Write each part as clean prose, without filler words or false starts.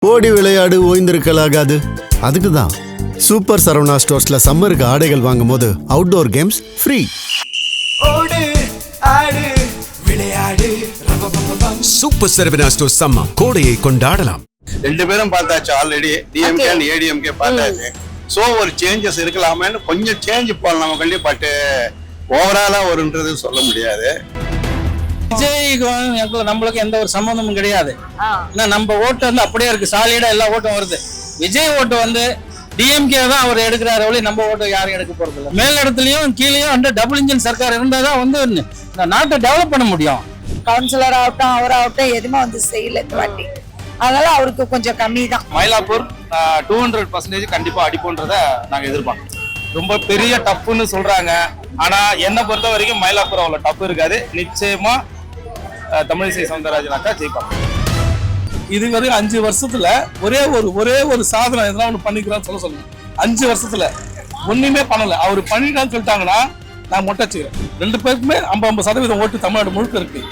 ஓடி விளையாடு ஓய்ந்திருக்கலாகாது. அதுக்கு தான் சூப்பர் சரவணா ஸ்டோர்ஸ்ல சம்மருக்கு ஆடைகள் வாங்கும் போது அவுட்டோர் கேம்ஸ் ஃப்ரீ. ஓடு ஆடு விளையாடு சூப்பர் சரவணா ஸ்டோர்ஸ் சம்மர் கோடையை கொண்டாடலாம். ரெண்டு பேரும் பார்த்தாச்சு ஆல்ரெடி, டிஎம்கே அண்ட் ஏடிஎம்கே பார்த்தாச்சு. ஸோ ஒரு சேஞ்சஸ் இருக்கலாமேன்னு கொஞ்சம் சேஞ்ச் பண்ணலாம் கண்டி. பட் ஓவராலா வருன்றது சொல்ல முடியாது. விஜய்க்கு நம்மளுக்கு எந்த ஒரு சம்பந்தமும் கிடையாது. ஏன்னா நம்ம ஓட்டு வந்து அப்படியே இருக்கு, சாலிடா எல்லா ஓட்டும் வருது. விஜய் ஓட்டு வந்து டிஎம்கே தான் அவர் எடுக்கிறாரு ஒளி, நம்ம ஓட்டு யாரும் எடுக்க போறது இல்லை. மேல் இடத்துலயும் கீழேயும் வந்து டபுள் இன்ஜின் சர்க்கார் இருந்தாதான் வந்து இந்த நாட்டை டெவலப் பண்ண முடியும். கவுன்சிலர் ஆகட்டும் அவராகட்டும் எதுவுமே வந்து செய்யல இந்த வாட்டி, அதனால அவருக்கு கொஞ்சம் கம்மி தான். மயிலாப்பூர் 200% கண்டிப்பா அடிப்போன்றத நாங்க எதிர்பார்க்கோம். ரொம்ப பெரிய டப்புன்னு சொல்றாங்க, ஆனா என்ன பொறுத்த வரைக்கும் மயிலாப்பூர் அவ்வளவு டப்பு இருக்காது. நிச்சயமா தமிழிசை சவுந்தரராஜன் அக்கா ஜெயிப்பாங்க. இதுவரை 5 வருஷத்துல ஒரே ஒரு சாதனை எதனா ஒண்ணு பண்ணிக்கிறான்னு சொல்லுங்க. 5 வருஷத்துல ஒண்ணுமே பண்ணல. அவர் பண்ணிட்டான்னு சொல்லிட்டாங்கன்னா நான் மொட்டை செய்யறேன். 2 பேருக்குமே 50% ஓட்டு தமிழ்நாடு முழுக்க இருக்கு.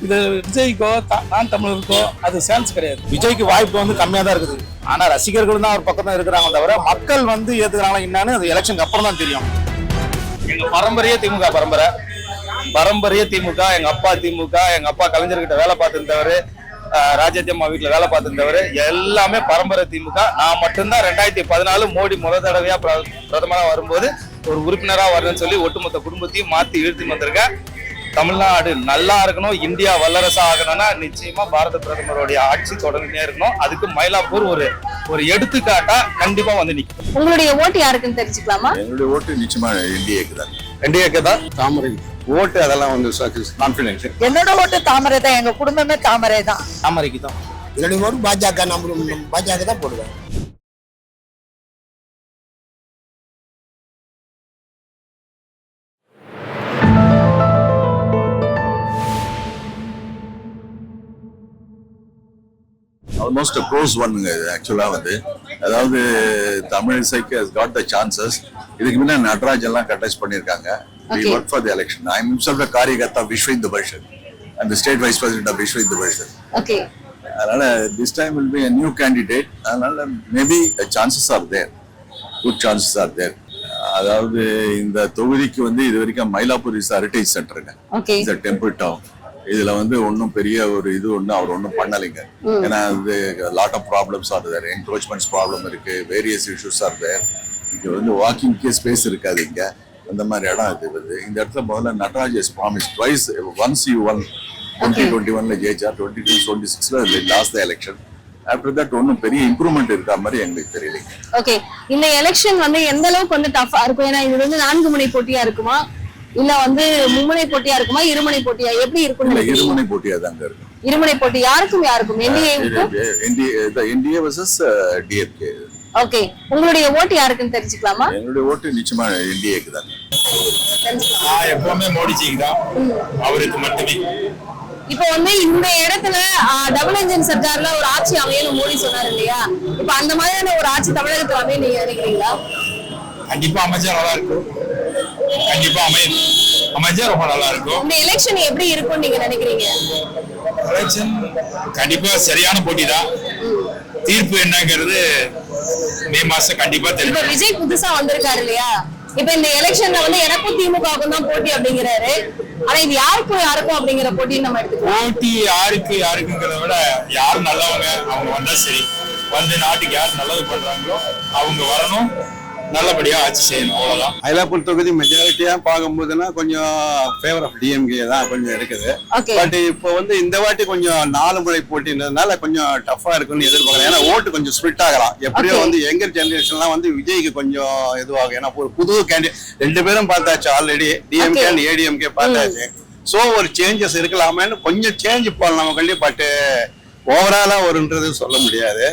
இது விஜய்க்கோ நான் தமிழருக்கோ அது சான்ஸ் கிடையாது. விஜய்க்கு வாய்ப்பு வந்து கம்மியா தான் இருக்குது. ஆனா ரசிகர்கள் தான் அவர் பக்கம் தான் இருக்கிறாங்க தவிர மக்கள் வந்து ஏத்துக்கிறாங்களா என்னன்னு அது எலெக்ஷனுக்கு அப்புறம் தான் தெரியும். எங்க பரம்பரையே திமுக பரம்பரையே திமுக. எங்க அப்பா திமுக, எங்க அப்பா கலைஞர்கிட்ட வேலை பார்த்துருந்தவர், ராஜாத்தியம்மா வீட்டுல வேலை பார்த்துருந்தவர், எல்லாமே பரம்பரை திமுக. நான் மட்டும்தான் 2014 மோடி முதல் தடவையா பிரதமரா வரும்போது ஒரு உறுப்பினரா வரணும்னு சொல்லி ஒட்டுமொத்த குடும்பத்தையும் மாத்தி இழுத்து வந்திருக்கேன். தமிழ்நாடு நல்லா இருக்கணும், இந்தியா வல்லரசா ஆகணும்னா நிச்சயமா பாரத பிரதமருடைய ஆட்சி தொடர்ந்துட்டே இருக்கணும். அதுக்கு மயிலாப்பூர் ஒரு எடுத்துக்காட்டா கண்டிப்பா வந்து நிற்கும். உங்களுடைய ஓட்டு யாருக்குன்னு தெரிஞ்சுக்கலாமா? என்னுடைய ஓட்டு நிச்சயமா என்டிஏக்கு தான். என்டிஏக்கு தான். தாமரை ஓட்டு அதெல்லாம் வந்து கான்பிடன்ஸ். என்னோட ஓட்டு தாமரை தான், எங்க குடும்பமே தாமரை தான். தாமரைக்கு தான். என்னுடைய ஓட்டு பாஜக, நம்ம பாஜக தான் போடுவேன். ஆல்மோஸ்ட் க்ளோஸ் ஒன்னுங்க இது ஆக்சுவலா வந்து. அதாவது தமிழிசைக்கு has got the chances. இதுக்கு முன்ன நடராஜ் எல்லாம் கண்டெஸ்ட் பண்ணிருக்காங்க. We work for the election. I am himself a காரியகர்த்தா Vishwa Hindu Parishad. I am the state vice president of Vishwa Hindu Parishad. Okay. அதனால this time will be a new candidate. அதனால maybe chances are there. Good chances are there. அதாவது இந்த தொகுதிக்கு வந்து இது வரைக்கும் Mylapore is heritage சென்டருங்க. Okay. It's a temple town. இதுல வந்து ஒன்னும் பெரிய ஒரு இது ஒண்ணு அவர் ஒன்னும் பண்ணலைங்க. ஏன்னா இது lot of problems are there, encroachments problem இருக்கு, வேரியஸ் இஷ்யூஸ் ஆர் தேர். இங்க வந்து வாக்கிங் ஸ்பேஸ் இருக்காது இங்க, அந்த மாதிரி இடம் இது வந்து. இந்த இடத்துல முதல்ல Nataraj has promised twice. Once you won 2021 ஜெயிச்சா, 2026 lost the election. After that ஒன்னும் பெரிய இம்ப்ரூவ்மெண்ட் இருக்கா மாதிரி எங்களுக்கு தெரியல. ஓகே, இந்த எலெக்ஷன் வந்து எந்த அளவுக்கு வந்து டஃபா இருக்கும்? ஏன்னா இது வந்து 4 முனை போட்டியா இருக்குமா, இல்ல வந்து மும்முனை போட்டியா இருக்குமா, இருமுனை போட்டியா, எப்படி இருக்கும்? இருமுனை போட்டியா தாங்க இருக்கும். இருமுனை போட்டி யாருக்கும் என்டிஏ vs டிஎம்கே. ஓகே, உங்களுடைய ஓட்டு யாருக்குன்னு தெரிஞ்சுக்கலாமா? என்னுடைய ஓட்டு நிச்சயமா என்டிஏக்கு தான். நான் எப்பவுமே மோடிஜிக்கு தான், அவருக்கு மட்டுமே. இப்ப வந்து இந்த இடத்துல டபுள் இன்ஜின் சர்க்கார்ல ஒரு ஆட்சி அமையணும் மோடி சொன்னாரு இல்லையா? இப்ப அந்த மாதிரியான ஒரு ஆட்சி தமிழகத்துல அமைய நீங்க நினைக்கிறீங்களா? கண்டிப்பா அமைச்சா நல்லா இருக்கும். கண்டிப்பா அமைச்சா ரொம்ப நல்லா இருக்கும். இந்த எலெக்ஷன் எப்படி இருக்கும் நீங்க நினைக்கிறீங்க? எலெக்ஷன் கண்டிப்பா சரியான போட்டி தான். தீர்ப்பு என்னங்கிறது மே மாசம் கண்டிப்பா தெரியும். இப்ப விஜய் புதுசா வந்திருக்காரு இல்லையா? இப்ப இந்த எலெக்ஷன்ல வந்து எனக்கும் திமுகவுக்கும் தான் போட்டி அப்படிங்கிறாரு. ஆனா இது யாருக்கும் அப்படிங்கிற போட்டின்னு நம்ம எடுத்துக்கலாம். போட்டி யாருக்குங்கிறத விட யாரு நல்லவங்க அவங்க வந்தா சரி. வந்து நாட்டுக்கு யார் நல்லது பண்றாங்களோ அவங்க வரணும், நல்லபடியா ஆட்சி செய்யணும், அவ்வளவுதான். மயிலாப்பூர் தொகுதி மெஜாரிட்டியா பார்க்கும்போதுன்னா கொஞ்சம் ஃபேவர் ஆஃப் டிஎம்கே தான் கொஞ்சம் இருக்குது. பட் இப்போ வந்து இந்த வாட்டி கொஞ்சம் 4 முறை போட்டின்றதுனால கொஞ்சம் டஃபா இருக்குன்னு எதிர்பார்க்கலாம். ஏன்னா ஓட்டு கொஞ்சம் ஸ்பிளிட் ஆகலாம். எப்படியோ வந்து யங்கர் ஜெனரேஷன்லாம் வந்து விஜய்க்கு கொஞ்சம் இதுவாகும். ஏன்னா ஒரு புது கேண்டிடேட், 2 பேரும் பார்த்தாச்சு ஆல்ரெடி, டிஎம்கே அண்ட் ஏடிஎம்கே பார்த்தாச்சு. ஸோ ஒரு சேஞ்சஸ் இருக்கலாமேன்னு கொஞ்சம் சேஞ்ச் பண்ணலாம் கண்டி. பட் ஓவராலா வருன்றது சொல்ல முடியாது.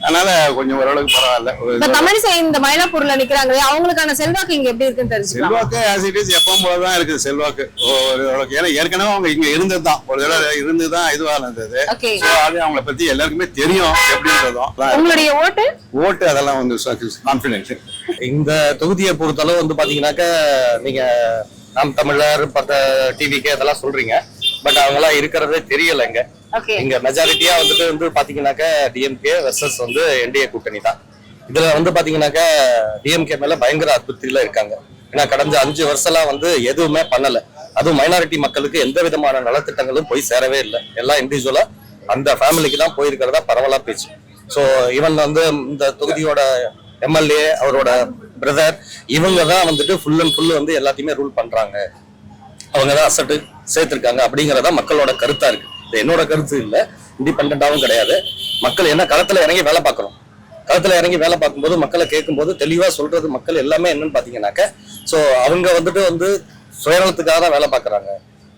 அதனால கொஞ்சம் ஓரளவுக்கு பரவாயில்ல. தமிழிசை இந்த மயிலாப்பூர்ல நிக்கிறாங்க, அவங்களுக்கான செல்வாக்கு இங்க எப்படி இருக்குன்னு தெரிஞ்சுக்கலாம். செல்வாக்கு ஆஸ் இட் இஸ் எப்பவும் போலதான் இருக்குது செல்வாக்கு. ஏன்னா ஏற்கனவே அவங்க இங்க இருந்ததுதான், ஒரு தடவை இருந்துதான் இதுவா இருந்தது. அது அவங்களை பத்தி எல்லாருக்குமே தெரியும் எப்படின்றதும். உங்களுடைய ஓட்டு அதெல்லாம் வந்து கான்பிடன்ஸ். இந்த தொகுதியை பொறுத்தளவு வந்து பாத்தீங்கன்னாக்க நீங்க நாம் தமிழர் டிவிக்கு அதெல்லாம் சொல்றீங்க. பட் அவங்க எல்லாம் இருக்கிறதே தெரியல இங்க. ஓகே. இங்க மெஜாரிட்டியா வந்து பாத்தீங்கன்னாக்க டிஎம்கே வெர்சஸ் வந்து என்டிஏ கூட்டணி தான். இதுல வந்து பாத்தீங்கன்னாக்க டிஎம்கே மேல பயங்கர அதிருப்தியில இருக்காங்க. ஏன்னா கடந்த 5 வருஷம்லாம் வந்து எதுவுமே பண்ணல. அதுவும் மைனாரிட்டி மக்களுக்கு எந்த விதமான நலத்திட்டங்களும் போய் சேரவே இல்லை. எல்லாம் இண்டிவிஜுவலா அந்த ஃபேமிலிக்கு தான் போயிருக்கிறதா பரவலா பேச்சு. ஸோ இவன் வந்து இந்த தொகுதியோட எம்எல்ஏ, அவரோட பிரதர், இவங்க தான் வந்துட்டு ஃபுல் அண்ட் ஃபுல் வந்து எல்லாத்தையுமே ரூல் பண்றாங்க, அவங்க தான் அசட்டு சேர்த்திருக்காங்க அப்படிங்கறதா மக்களோட கருத்தா இருக்கு. இது என்னோட கருத்து இல்ல, இண்டிபெண்டாவும் கிடையாது. மக்கள் என்ன களத்துல இறங்கி வேலை பார்க்கறோம். களத்துல இறங்கி வேலை பார்க்கும்போது மக்களை கேட்கும்போது தெளிவா சொல்றது மக்கள் எல்லாமே என்னன்னு பாத்தீங்கன்னாக்க, ஸோ அவங்க வந்துட்டு வந்து சுயநலத்துக்காக தான் வேலை பார்க்கறாங்க.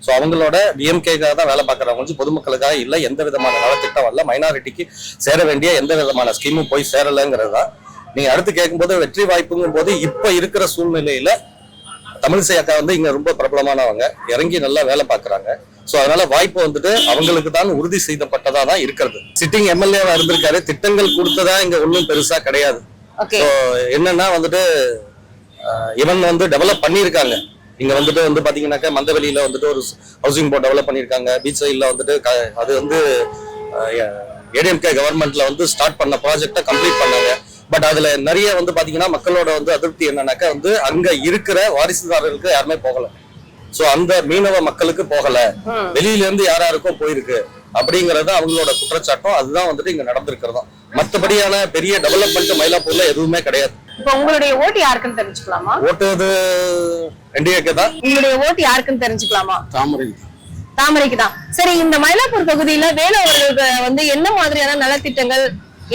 ஸோ அவங்களோட டிஎம்கேக்காக தான் வேலை பார்க்கறவங்க, பொதுமக்களுக்காக இல்லை. எந்த விதமான நலத்திட்டம் வரல, மைனாரிட்டிக்கு சேர வேண்டிய எந்த விதமான ஸ்கீமும் போய் சேரலைங்கிறது தான். நீங்க அடுத்து கேட்கும்போது வெற்றி வாய்ப்புங்கும் போது இப்ப இருக்கிற சூழ்நிலையில தமிழிசை அக்கா வந்து இங்க ரொம்ப பிரபலமானவங்க, இறங்கி நல்லா வேலை பார்க்கறாங்க. சோ அதனால வாய்ப்பு வந்துட்டு அவங்களுக்கு தான் உறுதி செய்யப்பட்டதா தான் இருக்கிறது. சிட்டிங் எம்எல்ஏவா இருந்திருக்காரு, திட்டங்கள் கொடுத்ததா இங்க ஒன்றும் பெருசா கிடையாது. ஸோ என்னன்னா வந்துட்டு இவன் வந்து டெவலப் பண்ணியிருக்காங்க. இங்க வந்துட்டு வந்து பாத்தீங்கன்னாக்கா மந்தவெளியில வந்துட்டு ஒரு ஹவுசிங் போர்ட் டெவலப் பண்ணியிருக்காங்க. பீச் சைட்ல வந்துட்டு அது வந்து ஏடிஎம்கே கவர்மெண்ட்ல வந்து ஸ்டார்ட் பண்ண ப்ராஜெக்டை கம்ப்ளீட் பண்ணாங்க. பட் அதுல நிறைய வந்து பாத்தீங்கன்னா மக்களோட வந்து அதிருப்தி என்னன்னாக்கா வந்து அங்க இருக்கிற வாரிசுதாரர்களுக்கு யாருமே போகல. சோ அந்த மீனவ மக்களுக்கு போகல, வெளியில இருந்து யாராருக்கும் போயிருக்கு அப்படிங்கறது அவங்களோட குற்றச்சாட்டம். அதுதான் வந்துட்டு இங்க நடந்திருக்கிறதா. மற்றபடியான பெரிய டெவலப்மெண்ட் மயிலாப்பூர்ல எதுவுமே கிடையாது. இப்போ உங்களுடைய ஓட்டு யாருக்குன்னு தெரிஞ்சுக்கலாமா? ஓட்டு அது என்டிஏக்கு தான். உங்களுடைய ஓட்டு யாருக்குன்னு தெரிஞ்சுக்கலாமா? தாமரைக்கு தான். சரி, இந்த மயிலாப்பூர் தொகுதியில வேலு அவர்களுக்கு வந்து என்ன மாதிரியான நலத்திட்டங்கள்,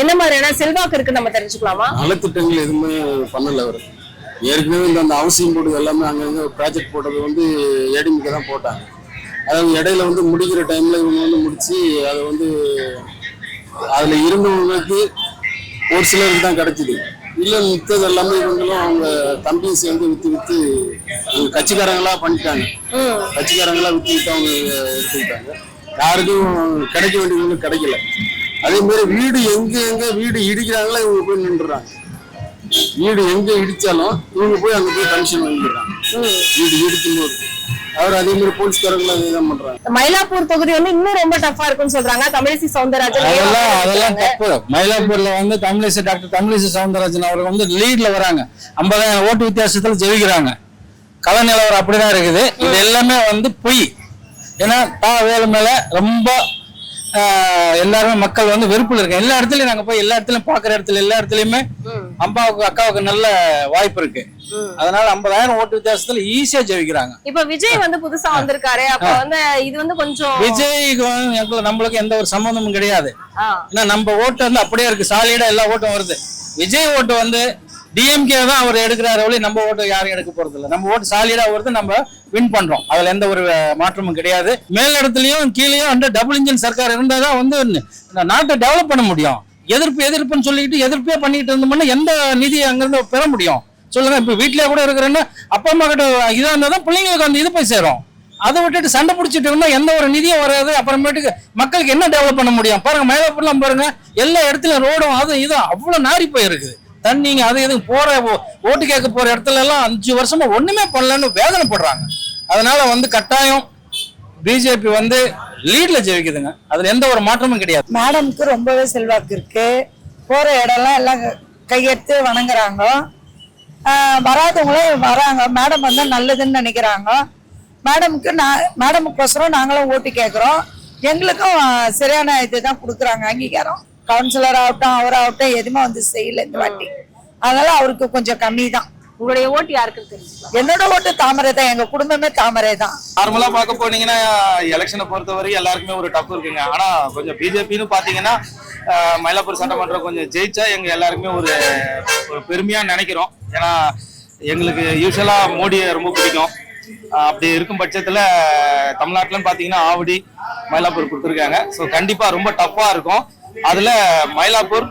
என்ன மாதிரியான செல்வாக்கு இருக்கு நம்ம தெரிஞ்சுக்கலாமா? நலத்திட்டங்கள் எதுவுமே பண்ணல அவர். ஏற்கனவே இந்த ஹவுசிங் போர்டு எல்லாமே அங்கங்க ப்ராஜெக்ட் போட்டது வந்து ஏடிஎம்கே தான் போட்டாங்க. அதாவது இடையில வந்து முடிக்கிற டைம்ல இவங்க வந்து முடிச்சு அதை வந்து அதுல இருந்தவங்களுக்கு ஒரு சிலருக்கு தான் கிடைச்சிது. இல்லை மித்தது எல்லாமே இவங்களும் அவங்க தம்பியும் சேர்ந்து வித்து அவங்க கட்சிக்காரங்களா பண்ணிட்டாங்க. கட்சிக்காரங்களா வித்து அவங்க எடுத்துக்கிட்டாங்க. யாருக்கும் கிடைக்க வேண்டியவங்களுக்கு கிடைக்கல. அதே மாதிரி வீடு எங்க வீடு இடிக்கிறாங்களோ இவங்க போய் நின்றுறாங்க. வீடு எங்க இடிச்சாலும் இவங்க போய் அங்க போய் கமிஷன் வாங்கிடுறாங்க. வீடு இடிக்கும் போது அவர் அதே மாதிரி போலீஸ்காரங்களும் அதேதான் பண்றாங்க. மயிலாப்பூர் தொகுதி வந்து இன்னும் ரொம்ப டஃபா இருக்குன்னு சொல்றாங்க. தமிழிசை சவுந்தரராஜன் அதெல்லாம் தப்பு. மயிலாப்பூர்ல வந்து டாக்டர் தமிழிசை சவுந்தரராஜன் அவர்கள் வந்து லீட்ல வராங்க. 50,000 ஓட்டு வித்தியாசத்துல ஜெயிக்கிறாங்க. கள நிலவரம் அப்படிதான் இருக்குது. இது எல்லாமே வந்து பொய். ஏன்னா வேலு மேல ரொம்ப எல்லாருமே மக்கள் வந்து வெறுப்புல இருக்காங்க. எல்லா இடத்துலயும் நாங்க போய் எல்லா இடத்துலயும் பாக்குற இடத்துல எல்லா இடத்துலயுமே அம்மாவுக்கு அக்காவுக்கு நல்ல வாய்ப்பு இருக்கு. அதனால 50,000 ஓட்டு வித்தியாசத்துல ஈஸியா ஜெயிக்கிறாங்க. இப்ப விஜய் வந்து புதுசா வந்திருக்காரு. அப்ப வந்து இது வந்து கொஞ்சம் விஜய்க்கு நம்மளுக்கு எந்த ஒரு சம்பந்தமும் கிடையாது. ஏன்னா நம்ம ஓட்டு வந்து அப்படியே இருக்கு, சாலிடா எல்லா ஓட்டும் வருது. விஜய் ஓட்டு வந்து டிஎம்கே தான் அவர் எடுக்கிறாரு ஒளி, நம்ம ஓட்டு யாரும் எடுக்க போறது இல்லை. நம்ம ஓட்டு சாலிடா வருது, நம்ம வின் பண்றோம். அதுல எந்த ஒரு மாற்றமும் கிடையாது. மேலிடத்துலயும் கீழேயும் வந்து டபுள் இன்ஜின் சர்க்கார் இருந்தாதான் வந்து நாட்டை டெவலப் பண்ண முடியும். எதிர்ப்புன்னு சொல்லிட்டு எதிர்ப்பே பண்ணிட்டு இருந்தோம்னா எந்த நிதி அங்கிருந்து பெற முடியும் சொல்லுங்க? இப்ப வீட்லயே கூட இருக்கிறேன்னா அப்பா அம்மா கிட்ட இதா இருந்தாதான் பிள்ளைங்களுக்கு அந்த இது போய் சேரும். அதை விட்டுட்டு சண்டை பிடிச்சிட்டு இருந்தா எந்த ஒரு நிதியும் வராது. அப்புறமேட்டுக்கு மக்களுக்கு என்ன டெவலப் பண்ண முடியும்? பாருங்க மயிலாப்பூர்லாம் பாருங்க, எல்லா இடத்துலயும் ரோடும் அது இது அவ்வளவு நாரி போயிருக்குது. தண்ணிங்க அது எதுவும் போற ஓட்டு கேட்க போற இடத்துல எல்லாம் 5 வருஷமா ஒண்ணுமே பண்ணலன்னு வேதனைப்படுறாங்க. அதனால வந்து கட்டாயம் பிஜேபி வந்து லீட்ல ஜெயிக்குதுங்க. அதுல எந்த ஒரு மாற்றமும் கிடையாது. மேடம்க்கு ரொம்பவே செல்வாக்கு இருக்கு. போற இடம்லாம் எல்லாம் கையெடுத்து வணங்குறாங்க. வராதவங்களும் வராங்க. மேடம் வந்தா நல்லதுன்னு நினைக்கிறாங்க. மேடமுக்கோசரம் நாங்களும் ஓட்டு கேட்கிறோம். எங்களுக்கும் சரியான இதுதான் கொடுக்குறாங்க, அங்கீகாரம். கவுன்சிலர் ஆகட்டும் அவராகட்டும் எதுவுமே வந்து செய்யல இந்த வாட்டி. அதனால அவருக்கு கொஞ்சம் கம்மி தான். உங்களுடைய ஓட்டு யாருக்குன்னு தெரிஞ்சுக்கலாம்? என்னோட ஓட்டு தாமரை தான். எங்க குடும்பமே தாமரை தான். நார்மலா பார்க்க போனீங்கன்னா எலெக்ஷனை பொறுத்தவரை எல்லாருக்குமே ஒரு டஃப் இருக்குங்க. ஆனா கொஞ்சம் பிஜேபின்னு பாத்தீங்கன்னா மயிலாப்பூர் சட்டமன்றம் கொஞ்சம் ஜெயிச்சா எங்க எல்லாருக்குமே ஒரு பெருமையா நினைக்கிறோம். ஏன்னா எங்களுக்கு யூஸ்வலா மோடியை ரொம்ப பிடிக்கும். அப்படி இருக்கும் பட்சத்துல தமிழ்நாட்டுல பாத்தீங்கன்னா ஆவடி மயிலாப்பூர் கொடுத்துருக்காங்க. ஸோ கண்டிப்பா ரொம்ப டஃப்பா இருக்கும். அதுல மயிலாப்பூர்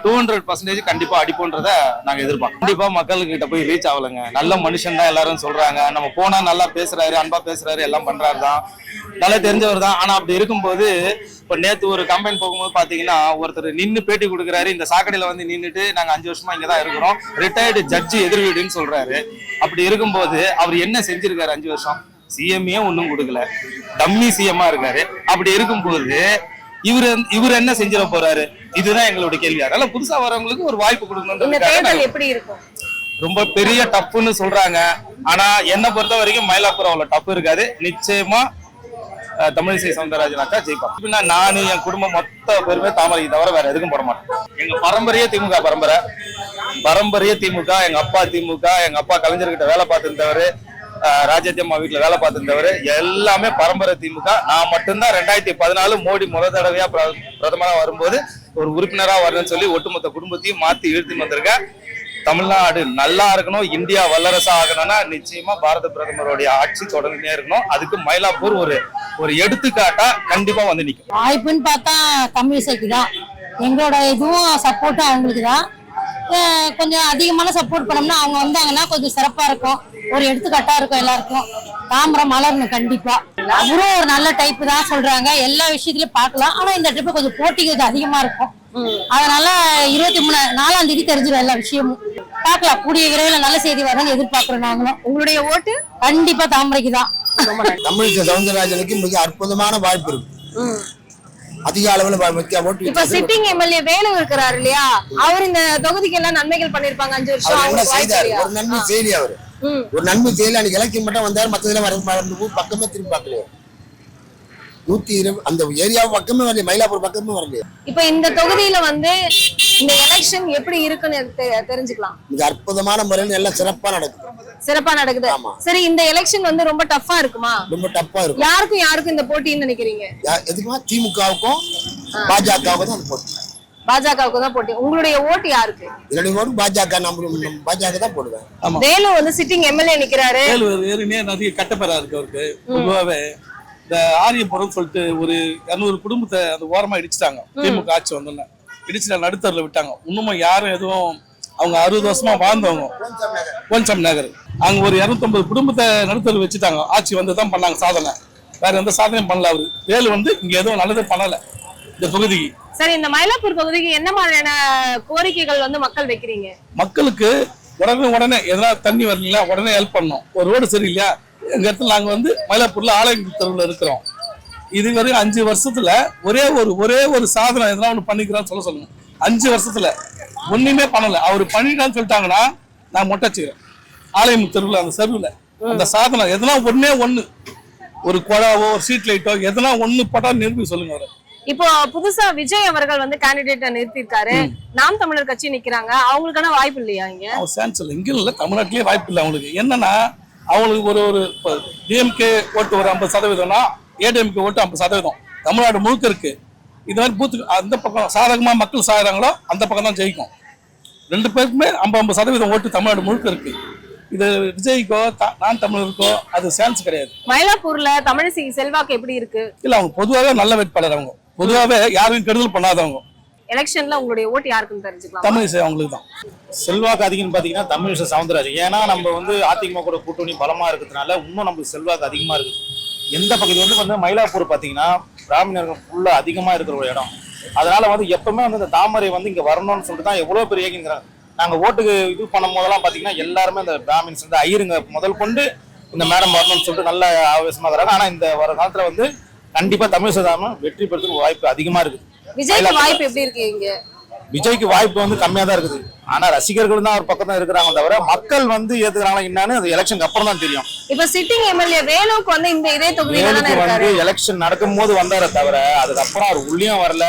200% கண்டிப்பா அடிப்போன்றத நாங்க எதிர்பார்க்கோம். கண்டிப்பா மக்கள்கிட்ட போய் ரீச் ஆகலைங்க. நல்ல மனுஷன் தான் எல்லாரும் சொல்றாங்க. நம்ம போனா நல்லா பேசுறாரு, அன்பா பேசுறாரு, எல்லாம் பண்றாரு தான், நல்லா தெரிஞ்சவர் தான். ஆனா அப்படி இருக்கும்போது இப்ப நேத்து ஒரு கம்பெயின் போகும்போது பாத்தீங்கன்னா ஒருத்தர் நின்னு பேட்டி கொடுக்குறாரு. இந்த சாக்கடையில வந்து நின்றுட்டு நாங்க 5 வருஷமா இங்கதான் இருக்கிறோம், ரிட்டையர்டு ஜட்ஜி எதிர் வீடுன்னு சொல்றாரு. அப்படி இருக்கும்போது அவர் என்ன செஞ்சிருக்காரு 5 வருஷம்? சிஎம்ஏ ஒன்றும் கொடுக்கல, டம்மி சிஎம்மா இருக்காரு. அப்படி இருக்கும்போது இவர் என்ன செஞ்சிட போறாரு? இதுதான் எங்களுடைய கேள்வி. அதனால புதுசா வரவங்களுக்கு ஒரு வாய்ப்பு கொடுக்கணும். எப்படி இருக்கும்? ரொம்ப பெரிய டப்புன்னு சொல்றாங்க. ஆனா என்ன பொறுத்த வரைக்கும் மயிலாப்பூர் அவ்வளவு டப்பு இருக்காது. நிச்சயமா தமிழிசை சவுந்தரராஜனாக்கா ஜெயிப்பாங்க. இப்ப நான் என் குடும்பம் மொத்த பேருமே தாமரைக்கு தவிர வேற எதுக்கும் போட மாட்டோம். எங்க பரம்பரையே திமுக பரம்பரையே திமுக. எங்க அப்பா திமுக, எங்க அப்பா கலைஞர்கிட்ட வேலை பார்த்துருந்தவர், ராஜாத்தியம்மா வீட்டுல வேலை பார்த்துருந்தவர், எல்லாமே பரம்பரை திமுக. நான் மட்டும்தான் 2014 மோடி முதல் தடவையா பிரதமரா வரும்போது ஒரு உறுப்பினரா வரணும்னு சொல்லி ஒட்டுமொத்த குடும்பத்தையும் மாத்தி இழுத்துன்னு வந்திருக்கேன். தமிழ்நாடு நல்லா இருக்கணும், இந்தியா வல்லரசா ஆகணும்னா நிச்சயமா பாரத பிரதமருடைய ஆட்சி தொடர்ந்துட்டே இருக்கணும். அதுக்கு மயிலாப்பூர் ஒரு எடுத்துக்காட்டா கண்டிப்பா வந்து நிற்கும். வாய்ப்புன்னு பார்த்தா தமிழிசைக்கு தான். எங்களோட இதுவும் சப்போர்ட்டும் அவங்களுக்கு தான். கொஞ்சம் அதிகமான சப்போர்ட் பண்ணோம்னா அவங்க வந்தாங்கன்னா கொஞ்சம் சிறப்பா இருக்கும், ஒரு எடுத்துக்காட்டா இருக்கும் எல்லாருக்கும். தாமரம் மலரணும் கண்டிப்பா. அவரும் ஒரு நல்ல டைப் தான் சொல்றாங்க, எல்லா விஷயத்திலயும் பார்க்கலாம். ஆனா இந்த ட்ரிப் கொஞ்சம் போட்டி கொஞ்சம் அதிகமா இருக்கும். அதனால 23 தேதி தெரிஞ்சிடும் எல்லா விஷயமும். பார்க்கலாம், கூடிய விரைவில் நல்ல செய்தி வரணும்னு எதிர்பார்க்கிறோம் நாங்களும். உங்களுடைய ஓட்டு கண்டிப்பா தாமரைக்கு தான். தமிழிசை சவுந்தரராஜனுக்கு மிக அற்புதமான வாய்ப்பு இருக்கு. அதிக அளவுல ஓட்டு. இப்ப சிட்டிங் எம்எல்ஏ வேலு இருக்கிறாரு இல்லையா, அவர் இந்த தொகுதிக்கு எல்லாம் நன்மைகள் பண்ணிருப்பாங்க 5 வருஷம். ஒரு நன்மை செய்யலையா? அவரு ஒரு நன்மை செய்யல. அன்னைக்கு எலெக்ஷன் மட்டும் வந்தாரு, மத்ததுல பக்கமே திரும்பி பார்க்கலையே. 120 அந்த ஏரியா பக்கமே வரல, மயிலாப்பூர் பக்கமே வரலையே. இப்ப இந்த தொகுதியில வந்து இந்த எலெக்ஷன் எப்படி இருக்குன்னு தெரிஞ்சுக்கலாம். மிக அற்புதமான முறையில் எல்லாம் சிறப்பா நடக்குது. சரி, இந்த எலெக்ஷன் வந்து ரொம்ப டஃப்பா இருக்குமா? ரொம்ப டஃப்பா இருக்கும். யாருக்கும் இந்த போட்டின்னு நினைக்கிறீங்க? எதுக்குமா? திமுகவுக்கும் பாஜகவுக்கும் தான் போட்டி. பாஜகவுக்கு தான் போட்டி. உங்களுடைய ஓட்டு யாருக்கு? என்னுடைய ஓட்டு பாஜக. பாஜக தான் போடுவேன். வேலு வந்து சிட்டிங் எம்எல்ஏ நிக்கிறாரு. நிறைய கட்டப்பெறா இருக்கு அவருக்கு. பொதுவாவே இந்த ஆரியபுரம் சொல்லிட்டு ஒரு 200 குடும்பத்தை அந்த ஓரமா இடிச்சுட்டாங்க. திமுக ஆட்சி வந்தோன்னு இடிச்சுல நடுத்தரில் விட்டாங்க. இன்னும் யாரும் எதுவும், அவங்க 60 வருஷமா வாழ்ந்தவங்க கோன்சம் நகர், அங்க ஒரு 250 குடும்பத்தை நடுத்தரில் வச்சுட்டாங்க. ஆட்சி வந்து தான் பண்ணாங்க சாதனை, வேற எந்த சாதனையும் பண்ணல. அவரு வேலு வந்து இங்க எதுவும் நல்லது பண்ணல இந்த தொகுதிக்கு. சரி, இந்த மயிலாப்பூர் தொகுதிக்கு என்ன மாதிரியான கோரிக்கைகள் வந்து மக்கள் வைக்கிறீங்க? மக்களுக்கு உடனே எதனா தண்ணி வரல, உடனே ஹெல்ப் பண்ணணும். ஒரு ரோடு சரியில்லையா, எங்க இடத்துல நாங்க வந்து மயிலாப்பூர்ல ஆலயம் தெருவில் இருக்கிறோம். இதுவரையும் 5 வருஷத்துல ஒரே ஒரு சாதனை எதனா ஒண்ணு பண்ணிக்கிறான்னு சொல்லுங்க. 5 வருஷத்துல ஒண்ணுமே பண்ணல. அவரு பண்ணிட்டான்னு சொல்லிட்டாங்கன்னா நான் மொட்டை செய்யறேன். ஆலயம் தெருவில் அந்த செருவில் அந்த சாதனை எதனா ஒண்ணு, ஒரு குழாவோ ஒரு ஸ்ட்ரீட் லைட்டோ எதனா ஒண்ணு படம் நிரூபி சொல்லுங்க. அவரை இப்போ புதுசா விஜய் அவர்கள் வந்து கேண்டிடேட்டை நிறுத்திருக்காரு. நாம் தமிழர் கட்சி நிக்கிறாங்க, அவங்களுக்கான வாய்ப்பு இல்லையா? இங்க இல்ல, தமிழ்நாட்டிலேயே வாய்ப்பு இல்லை அவங்களுக்கு. என்னன்னா அவங்களுக்கு ஒரு டிஎம்கே ஓட்டு ஒரு 50%, ஏடிஎம்கே ஓட்டு 50%. தமிழ்நாடு முழுக்க இருக்கு. இது மாதிரி பூத்துக்கு அந்த பக்கம் சாதகமா மக்கள் சாகுறாங்களோ அந்த பக்கம் தான் ஜெயிக்கும். 2 பேருக்குமே 50% ஓட்டு தமிழ்நாடு முழுக்க இருக்கு. இது விஜய்க்கோ நான் தமிழருக்கோ அது சான்ஸ் கிடையாது. மயிலாப்பூர்ல தமிழிசை செல்வாக்கு எப்படி இருக்கு? இல்ல, அவங்க பொதுவாகவே நல்ல வேட்பாளர். அவங்க பொதுவாகவே யாரையும் கெடுதல் பண்ணாதவங்க. எலெக்ஷன்ல உங்களுடைய ஓட்டு யாருக்குன்னு தெரிஞ்சுக்கலாம். தமிழிசை அவங்களுக்கு தான் செல்வாக்கு அதிகம்னு பாத்தீங்கன்னா தமிழிசை சவுந்தரராஜன். ஏன்னா நம்ம வந்து அதிமுக கூட கூட்டணி பலமா இருக்கிறதுனால இன்னும் நமக்கு செல்வாக்கு அதிகமா இருக்கு. எந்த பகுதி வந்து மயிலாப்பூர் பாத்தீங்கன்னா பிராமணர்கள் ஃபுல்லா அதிகமா இருக்கிற ஒரு இடம். அதனால வந்து எப்பவுமே வந்து இந்த தாமரை வந்து இங்க வரணும்னு சொல்லிட்டு தான் எவ்வளவு பேர் ஏங்கிங்கிறாங்க. நாங்க ஓட்டுக்கு இது பண்ணும் போதெல்லாம் பாத்தீங்கன்னா எல்லாருமே இந்த பிராமின்ஸ் வந்து ஐயருங்க முதல் கொண்டு இந்த மேடம் வரணும்னு சொல்லிட்டு நல்ல ஆவேசமா இருக்கிறாங்க. ஆனா இந்த வர காலத்துல வந்து கண்டிப்பா தமிழிசை தான் வெற்றி பெறதுக்கு வாய்ப்பு அதிகமா இருக்குது. விஜய்க்கு வாய்ப்பு எப்படி இருக்கு? இங்க விஜய்க்கு வாய்ப்பு வந்து கம்மியா தான் இருக்குது. ஆனா ரசிகர்கள் தான் ஒரு பக்கம் தான் இருக்கிறாங்க தவிர மக்கள் வந்து ஏத்துக்கிறாங்களா என்னன்னு அது எலெக்ஷனுக்கு அப்புறம் தான் தெரியும். இப்ப சிட்டிங் எம்எல்ஏ வேலுக்கு வந்து இந்த இதே தொகுதியில தான் இருக்காரு. வந்து எலெக்ஷன் நடக்கும் போது வந்தாரே தவிர அதுக்கப்புறம் அவர் உள்ளியும் வரல.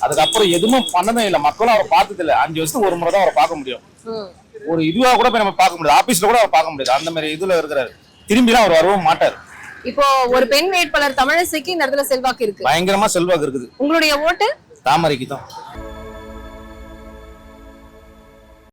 அதுக்கப்புறம் எதுவும் பண்ணதே இல்லை. மக்களும் அவரை பார்த்தது இல்லை. 5 வருஷத்துக்கு ஒரு முறை தான் அவரை பார்க்க முடியும். ஒரு இதுவா கூட போய் நம்ம பார்க்க முடியாது. ஆபீஸ்ல கூட அவர் பார்க்க முடியாது. அந்த மாதிரி இதுல இருக்கிறாரு. திரும்பிலாம் அவர் வரவும் மாட்டார். இப்போ ஒரு பெண் வேட்பாளர் தமிழிசைக்கு இந்த இடத்துல செல்வாக்கு இருக்கு, பயங்கரமா செல்வாக்கு இருக்குது. உங்களுடைய ஓட்டு தாமரைக்கு தான்.